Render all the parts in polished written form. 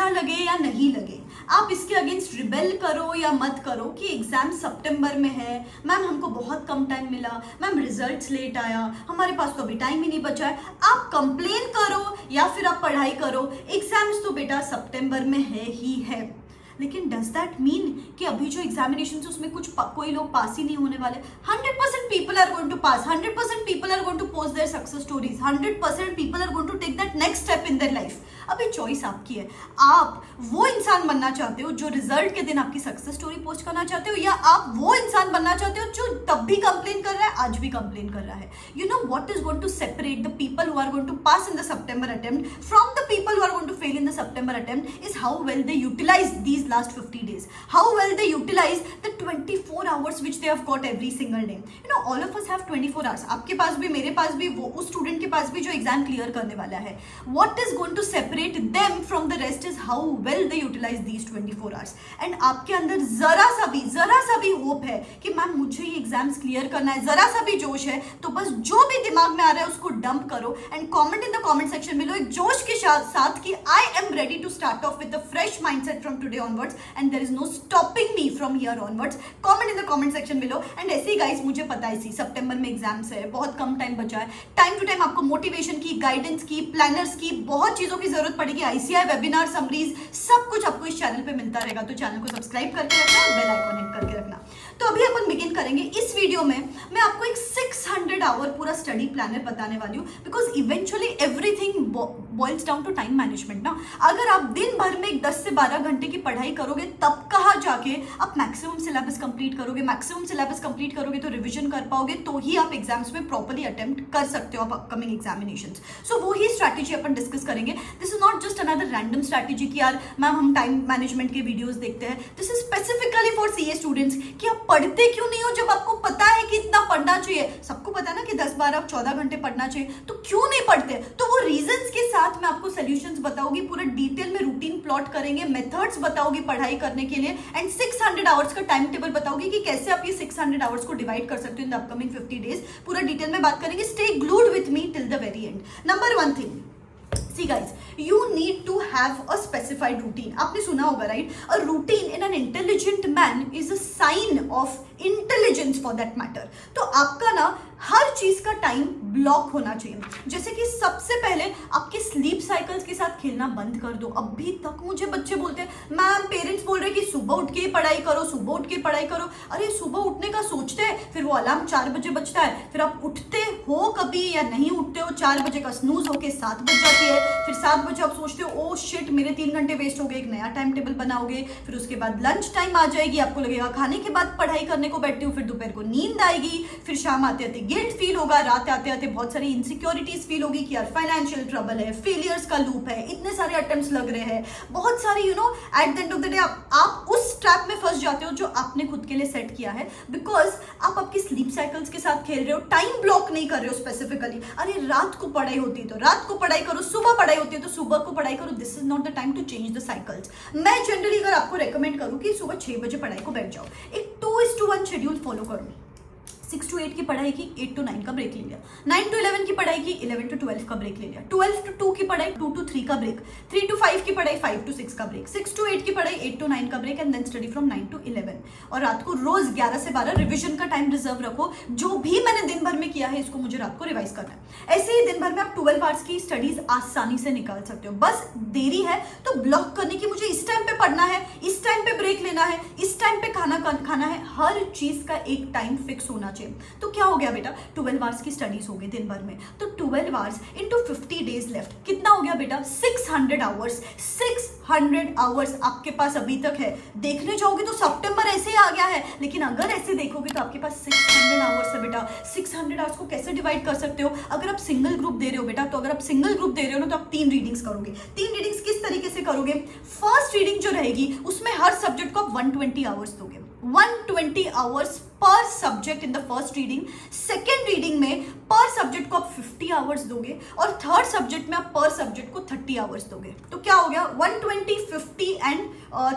अच्छा लगे या नहीं लगे, आप इसके अगेंस्ट रिबेल करो या मत करो कि एग्जाम सितंबर में है, मैम हमको बहुत कम टाइम मिला, मैम रिजल्ट्स लेट आया, हमारे पास तो अभी टाइम ही नहीं बचा है, आप कंप्लेन करो या फिर आप पढ़ाई करो, एग्जाम्स तो बेटा सितंबर में है ही है। लेकिन डज दैट मीन कि अभी जो एग्जामिनेशन है उसमें कोई लोग पास ही नहीं होने वाले? 100% people are going to pass, 100% people are going to post their success stories, 100% people are going to take that next step in their life. अभी चॉइस आपकी है, आप वो इंसान बनना चाहते हो जो रिजल्ट के दिन आपकी सक्सेस स्टोरी पोस्ट करना चाहते हो, या आप वो इंसान बनना चाहते हो जो तब भी कंप्लेन कर रहा है, आज भी कंप्लेन कर रहा है। You know what is going to separate the people who are going to pass in the September attempt from the people who are going to fail in the September attempt is how well they utilise these last 50 days, how well they utilize the 24 hours which they have got every single day. You know, all of us have 24 hours. आपके पास भी, मेरे पास भी, वो उस student के पास भी जो exam clear करने वाला है. What is going to separate them from the rest is how well they utilize these 24 hours. And आपके अंदर जरा सा भी होप है कि मैम मुझे ये एग्जाम्स क्लियर करना है, जरा सा भी जोश है, तो बस जो भी दिमाग में आ रहा है उसको डंप करो and comment in the comment section में लो एक जोश के साथ कि I am ready to start off with a fresh mindset from today onwards and there is no stopping me from here onwards. Comment in the comment section में लो. And ऐसे ही गाइस, मुझे पता है इसी सितंबर में एग्जाम्स है, बहुत कम टाइम बचा है. टाइम टू टाइम आपको मोटिवेशन की, गाइडेंस की, प्लानर्स की, बहुत चीजों की जरूरत पड़ेगी. आईसीआई वेबिनार, समरीज, सब कुछ आपको इस चैनल पे मिलता रहेगा. तो चैनल को सब्सक्राइब करके रखना और बेल आइकन हिट करके रखना. तो अभी अपन बिगिन करेंगे. इस वीडियो में मैं आपको एक 600 आवर पूरा स्टडी प्लानर बताने वाली हूँ, because eventually everything boils down to time management ना. अगर आप दिन भर में 10 से 12 घंटे की पढ़ाई करोगे तब कहाँ जाके आप मैक्सिमम सिलेबस कंप्लीट करोगे. मैक्सिमम सिलेबस कंप्लीट करोगे तो रिवीजन कर पाओगे, तो ही आप एग्जाम्स में प्रॉपर्ली अटेम्प्ट कर सकते हो आप अपकमिंग एग्जामिनेशंस. सो वो ही स्ट्रैटेजी अपन डिस्कस करेंगे. This is not just another random strategy कि यार मैम हम टाइम मैनेजमेंट के वीडियोस देखते हैं. This is specifically for CA students कि आप पढ़ते क्यों नहीं हो जब आपको पता है कि इतना पढ़ना चाहिए. सबको पता है ना कि 10, 12, 14 घंटे पढ़ना चाहिए, तो क्यों नहीं पढ़ते? तो वो रीजंस के साथ मैं आपको सॉल्यूशंस बताऊंगी, पूरा डिटेल में रूटीन प्लॉट करेंगे, मेथड्स बताऊंगी पढ़ाई करने के लिए, एंड 600 आवर्स का टाइम टेबल बताऊंगी कि कैसे आप ये 600 आवर्स को डिवाइड कर सकते हो इन द अपकमिंग 50 डेज. पूरा डिटेल में बात करेंगे. Stay glued with me till the very and. Number 1 thing, see guys, you need to have a specified routine. आपने सुना होगा, right? A routine in an intelligent man is a sign of intelligence for that matter. तो आपका ना हर चीज का time block होना चाहिए. जैसे कि सबसे पहले आपके स्लीप साइकिल्स के साथ खेलना बंद कर दो. अभी तक मुझे बच्चे बोलते हैं मैम, पेरेंट्स बोल रहे हैं कि सुबह उठ के पढ़ाई करो, सुबह उठ के पढ़ाई करो. अरे सुबह उठने का सोचते हैं, फिर वो अलार्म 4 बजे बजता है, फिर आप उठते हो कभी या नहीं उठते हो. 4 बजे का स्नूज होके 7 बज जाती है, फिर 7 बजे आप सोचते हो ओ शिट मेरे 3 घंटे वेस्ट हो गए. एक नया टाइम टेबल बनाओगे, फिर उसके बाद लंच टाइम आ जाएगी, आपको लगेगा खाने के बाद पढ़ाई करने को बैठती हूँ, फिर दोपहर को नींद आएगी, फिर शाम आते आते गिल्ट फील होगा, रात आते आते बहुत सारी इनसिक्योरिटीज फील होगी कि यार फाइनेंशियल ट्रबल है, फेलियर्स का लूप है, इतने सारे अटेम्प्ट्स लग रहे हैं, बहुत सारे at the end of the day आप उस ट्रैप में फंस जाते हो जो आपने खुद के लिए सेट किया है, बिकॉज आप आपकी स्लीप साइकिल्स के साथ खेल रहे हो, टाइम ब्लॉक नहीं कर रहे हो स्पेसिफिकली. अरे रात को पढ़ाई होती है तो रात को पढ़ाई करो, सुबह पढ़ाई होती है तो सुबह को पढ़ाई करो. This is not the time to change the cycles. मैं जनरली अगर आपको रेकमेंड करूं कि सुबह 6 बजे पढ़ाई को बैठ जाओ, एक 2:1 शेड्यूल फॉलो करो. 6 to 8 की पढ़ाई की, 8 to 9 का ब्रेक ले लिया. 9 to 11 की पढ़ाई की, 11 to 12 का ब्रेक ले लिया. 12 to 2 की पढ़ाई, 2 to 3 का ब्रेक. 3 to 5 की पढ़ाई, 5 to 6 का ब्रेक. 6 to 8 की पढ़ाई, 8 to 9 का break, and then study from 9 to 11. और रात को रोज 11 से 12 रिविजन का टाइम रिजर्व रखो. जो भी मैंने दिन भर में किया है इसको मुझे रात को रिवाइज करना है. ऐसे ही दिन भर में आप 12 आवर्स की स्टडीज आसानी से निकाल सकते हो. बस देरी है तो ब्लॉक करने की, मुझे इस टाइम पे पढ़ना है, इस टाइम पे ब्रेक लेना है, इस टाइम पे खाना है. हर चीज का एक टाइम फिक्स होना चाहिए. तो क्या हो गया बेटा, 12 आवर्स की स्टडीज हो गई दिन भर में, तो 12 आवर्स इनटू 50 डेज लेफ्ट कितना हो गया बेटा, 600 आवर्स. 600 आवर्स आपके पास अभी तक है. देखने जाओगे तो सितंबर ऐसे ही आ गया है, लेकिन अगर ऐसे देखोगे तो आपके पास 600 आवर्स है बेटा. 600 आवर्स को कैसे डिवाइड कर सकते हो? अगर आप सिंगल ग्रुप दे रहे हो बेटा, तो अगर आप सिंगल ग्रुप दे रहे हो ना, तो आप 3 रीडिंग्स करोगे. 3 रीडिंग्स किस तरीके से करोगे? फर्स्ट रीडिंग जो रहेगी उसमें हर सब्जेक्ट को आप 120 आवर्स दोगे. 120 hours per subject in the first reading. Second reading में पर सब्जेक्ट को आप 50 आवर्स दोगे और थर्ड सब्जेक्ट में आप पर सब्जेक्ट को 30 आवर्स दोगे। तो क्या हो गया 120, 50 एंड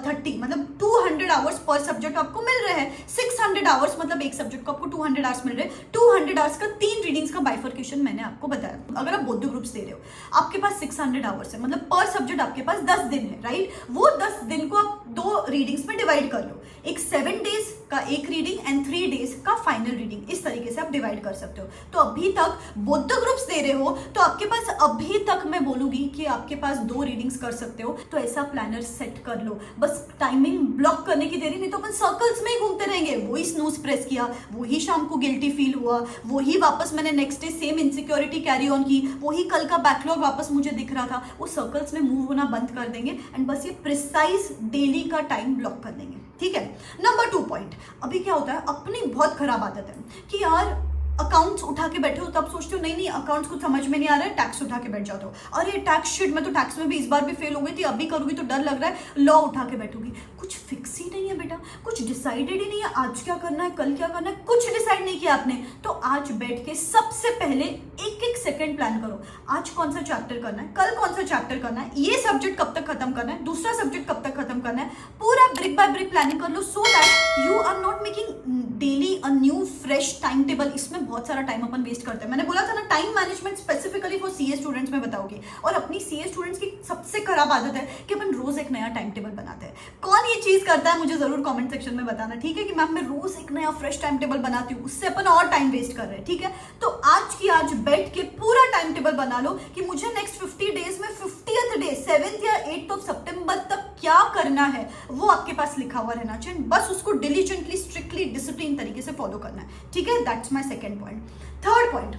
30 मतलब 200 आवर्स पर सब्जेक्ट आपको मिल रहे हैं। 600 आवर्स मतलब एक सब्जेक्ट को आपको 200 आवर्स मिल रहे हैं। 200 आवर्स का 3 रीडिंग्स का बाइफर्केशन मैंने आपको बताया। अगर आप बोथ ग्रुप्स दे रहे हो, आपके पास 600 आवर्स है, मतलब पर सब्जेक्ट आपके पास 10 दिन है, राइट। वो 10 दिन को आप 2 रीडिंग्स में डिवाइड कर लो, एक 7 डेज का एक रीडिंग एंड 3 डेज का फाइनल रीडिंग। इस तरीके से आप डिवाइड कर सकते हो। तो अभी तक बोथ द ग्रुप्स दे रहे हो तो आपके पास अभी तक मैं बोलूंगी कि आपके पास 2 रीडिंग्स कर सकते हो। तो ऐसा प्लानर सेट कर लो, बस टाइमिंग ब्लॉक करने की देरी, नहीं तो अपन सर्कल्स में ही घूमते रहेंगे। वही स्नूज प्रेस किया, वही शाम को गिल्टी फील हुआ, वही वापस मैंने next day same insecurity carry on की, वही कल का बैकलॉग वापस मुझे दिख रहा था। वो सर्कल्स में मूव होना बंद कर देंगे एंड बस ये प्रिसाइज डेली का टाइम ब्लॉक कर देंगे, ठीक है। नंबर 2 पॉइंट, अभी क्या होता है, अपनी बहुत खराब आदत है कि यार अकाउंट्स उठा के बैठे हो, तब सोचते हो नहीं अकाउंट्स कुछ समझ में नहीं आ रहा है, टैक्स उठा के बैठ जाते हो। अरे टैक्स शीट में तो टैक्स में भी इस बार भी फेल हो गई थी, अभी करूंगी तो डर लग रहा है, लॉ उठा के बैठूंगी। कुछ फिक्स ही नहीं है बेटा, कुछ डिसाइडेड ही नहीं है, आज क्या करना है, कल क्या करना है, कुछ डिसाइड नहीं किया आपने। तो आज बैठ के सबसे पहले एक सेकंड प्लान करो, आज कौन सा चैप्टर करना है, कल कौन सा चैप्टर करना है, ये सब्जेक्ट कब तक खत्म करना है, दूसरा सब्जेक्ट कब तक खत्म करना है। पूरा ब्रिक बाय ब्रिक प्लानिंग कर लो, so that you are not making daily a new fresh time table. इसमें बहुत सारा टाइम अपन वेस्ट करते हैं। मैंने बोला था ना, time management specifically for CA students में बताओगे। और अपनी सीए स्टूडेंट्स की सबसे खराब आदत है कि अपन रोज एक नया टाइम टेबल बनाते हैं। कौन ये चीज करता है मुझे जरूर कमेंट सेक्शन में बताना, ठीक है, कि मैम मैं रोज एक नया फ्रेश टाइम टेबल बनाती हूँ, उससे अपन और टाइम वेस्ट कर रहे हैं, ठीक है। तो आज की आज बैठ के पूरा टाइम टेबल बना लो कि मुझे नेक्स्ट 50 डेज में 50th डे 7th या 8th ऑफ सितंबर तक क्या करना है, वो आपके पास लिखा हुआ रहना चाहिए। बस उसको डिलीजेंटली, स्ट्रिक्टली, डिसिप्लिन तरीके से फॉलो करना है, ठीक है। That's my second point. Third point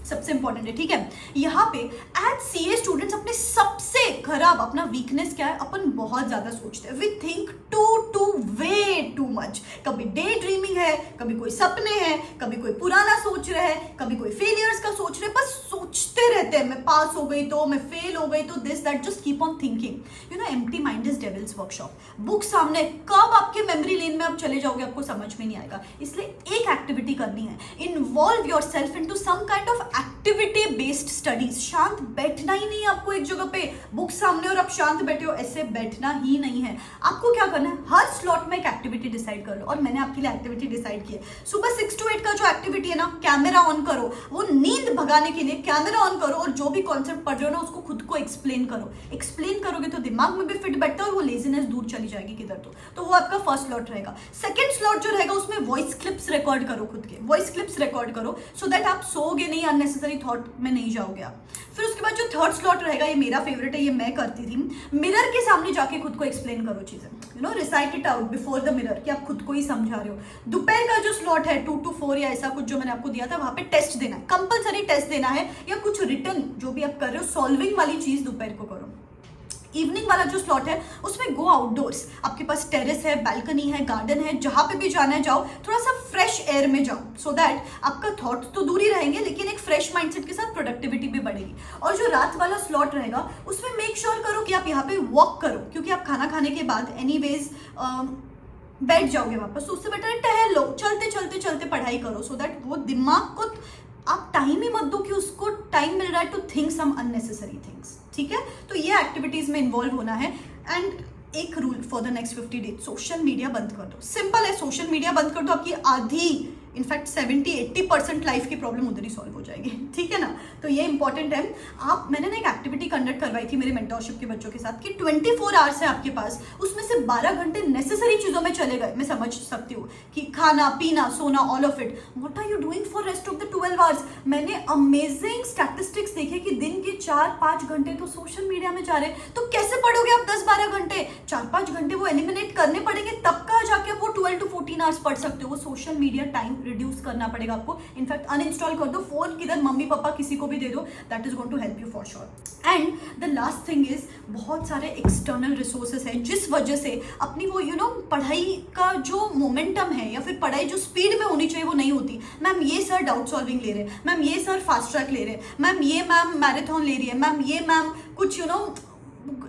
सबसे इंपॉर्टेंट है, ठीक है। यहाँ पे एज सीए स्टूडेंट्स अपने सबसे खराब अपना वीकनेस क्या है, अपन बहुत ज्यादा सोचते हैं। We think too way too much. कभी डे ड्रीमिंग है, कभी कोई सपने हैं, कभी कोई पुराना सोच रहे हैं, कभी कोई फेलियर्स का सोच रहे हैं, बस सोचते रहते हैं। मैं पास हो गई तो, मैं फेल हो गई तो, this that, just keep on thinking. You know, empty mind is devils workshop. Book सामने, कब आपके मेमोरी लेन में आप चले जाओगे आपको समझ में नहीं आएगा। इसलिए एक एक्टिविटी करनी है, involve yourself into some kind of activity based studies. शांत बैठना ही नहीं है आपको एक जगह पे, बुक सामने और आप शांत बैठे हो, ऐसे बैठना ही नहीं है। आपको क्या करना है, हर स्लॉट में एक एक्टिविटी डिसाइड कर लो। और मैंने आपके लिए एक्टिविटी डिसाइड की है। सुबह 6 to 8 का जो एक्टिविटी है ना, कैमरा ऑन करो, वो नींद भगाने के लिए कैमरा ऑन करो और जो भी कॉन्सेप्ट पढ़ रहे हो ना उसको खुद को एक्सप्लेन करो। एक्सप्लेन करोगे तो दिमाग में भी फिट बैठता है और वो लेजीनेस दूर चली जाएगी किधर तो वो आपका फर्स्ट स्लॉट रहेगा। सेकंड स्लॉट जो रहेगा उसमें वॉइस क्लिप्स रिकॉर्ड करो, खुद के वॉइस क्लिप्स रिकॉर्ड करो, सो दैट आप सोओगे नहीं, अननेसेसरी थॉट में नहीं जाओगे आप। फिर उसके बाद जो थर्ड स्लॉट रहेगा, ये मेरा फेवरेट है, ये मैं करती थी, मिरर के सामने जाके खुद को एक्सप्लेन करो चीजें, you know, recite it out before the mirror कि आप खुद को ही समझा रहे हो। दोपहर का जो स्लॉट है 2 to 4 या ऐसा कुछ जो मैंने आपको दिया था, वहां पे टेस्ट देना है, कंपलसरी टेस्ट देना है, या कुछ रिटर्न जो भी आप कर रहे हो सॉल्विंग वाली चीज दोपहर को करो। इवनिंग वाला जो स्लॉट है उसमें गो आउटडोर्स, आपके पास टेरेस है, बालकनी है, गार्डन है, जहां पे भी जाना है जाओ, थोड़ा सा फ्रेश एयर में जाओ, सो दैट आपका थॉट तो दूर ही रहेंगे लेकिन एक फ्रेश माइंडसेट के साथ प्रोडक्टिविटी भी बढ़ेगी। और जो रात वाला स्लॉट रहेगा उसमें मेक श्योर करो कि आप यहाँ पे वॉक करो, क्योंकि आप खाना खाने के बाद एनीवेज बैठ जाओगे वापस, तो उससे बेटर है टहल लो, चलते चलते चलते पढ़ाई करो, सो दैट वो दिमाग को आप टाइम ही मत दो कि उसको टाइम मिल रहा है to think some unnecessary things, ठीक है। तो ये एक्टिविटीज में इन्वॉल्व होना है। एंड एक rule for the next 50 days, social media बंद कर दो। सिंपल है, सोशल मीडिया बंद कर दो, आपकी आधी इनफैक्ट 70-80% लाइफ की प्रॉब्लम उधर ही सॉल्व हो जाएगी, ठीक है ना। तो ये इंपॉर्टेंट है। मैंने ना एक एक्टिविटी कंडक्ट करवाई थी मेरे मेंटरशिप के बच्चों के साथ कि 24 आवर्स है आपके पास, उसमें से 12 घंटे नेसेसरी चीजों में चले गए। मैं समझ सकती हूँ कि खाना पीना सोना all of it, what are you doing for rest of the 12 hours. मैंने अमेजिंग स्टैटिस्टिक्स देखे कि दिन के 4-5 घंटे तो सोशल मीडिया में जा रहे हैं। तो कैसे पढ़ोगे आप 10-12 घंटे, 4-5 घंटे वो एलिमिनेट करने पड़ेंगे, तब कहाँ जाके आप वो 12 to 14 आवर्स पढ़ सकते हो। वो सोशल मीडिया टाइम रिड्यूस करना पड़ेगा आपको। इनफैक्ट अनइंस्टॉल कर दो, फोन किधर मम्मी पापा किसी को भी दे दो, that is going to help you for sure. And the last thing is, बहुत सारे एक्सटर्नल रिसोर्सेस हैं जिस वजह से अपनी वो यू नो पढ़ाई का जो मोमेंटम है या फिर पढ़ाई जो स्पीड में होनी चाहिए वो नहीं होती। मैम ये सर डाउट सॉल्विंग ले रहे हैं, मैम ये सर फास्ट ट्रैक ले रहे हैं, मैम ये मैम मैराथन ले रही है, मैम ये मैम कुछ यू नो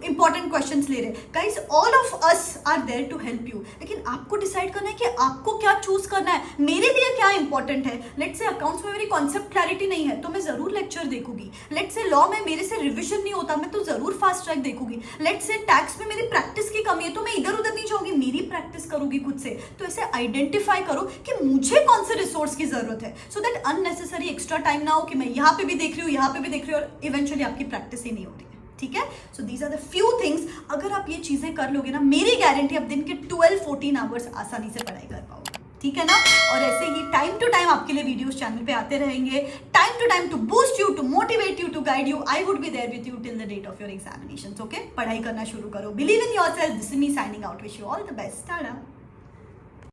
इंपॉर्टेंट क्वेश्चंस ले रहे हैं। Guys all of us are there to help you, लेकिन आपको डिसाइड करना है कि आपको क्या चूज करना है, मेरे लिए क्या इंपॉर्टेंट है। लेट्स से अकाउंट्स में मेरी कॉन्सेप्ट क्लैरिटी नहीं है तो मैं जरूर लेक्चर देखूंगी। लेट्स से लॉ में मेरे से रिविजन नहीं होता, मैं तो जरूर फास्ट ट्रैक देखूंगी। लेट्स से टैक्स में मेरी प्रैक्टिस की कमी है तो मैं इधर उधर नहीं जाऊंगी, मेरी प्रैक्टिस करूंगी खुद से। तो ऐसे आइडेंटिफाई करो कि मुझे कौन से रिसोर्स की जरूरत है, so that unnecessary extra time ना हो कि मैं यहाँ पे भी देख रही हूँ, यहाँ पे भी देख रही हूँ, और इवेंचुअली आपकी प्रैक्टिस ही नहीं होती है। ठीक है, so these are the few things. अगर आप ये चीजें कर लोगे ना, मेरी गारंटी आप दिन के 12-14 आवर्स आसानी से पढ़ाई कर पाओगे। ठीक है ना, और ऐसे ही टाइम टू टाइम आपके लिए वीडियोस चैनल पे आते रहेंगे, time to time, to boost you, to motivate you, to guide you. I would be there with you till the date of your examinations. Okay, पढ़ाई करना शुरू करो, believe in yourself. This is me signing out, wish you all the best. Tata.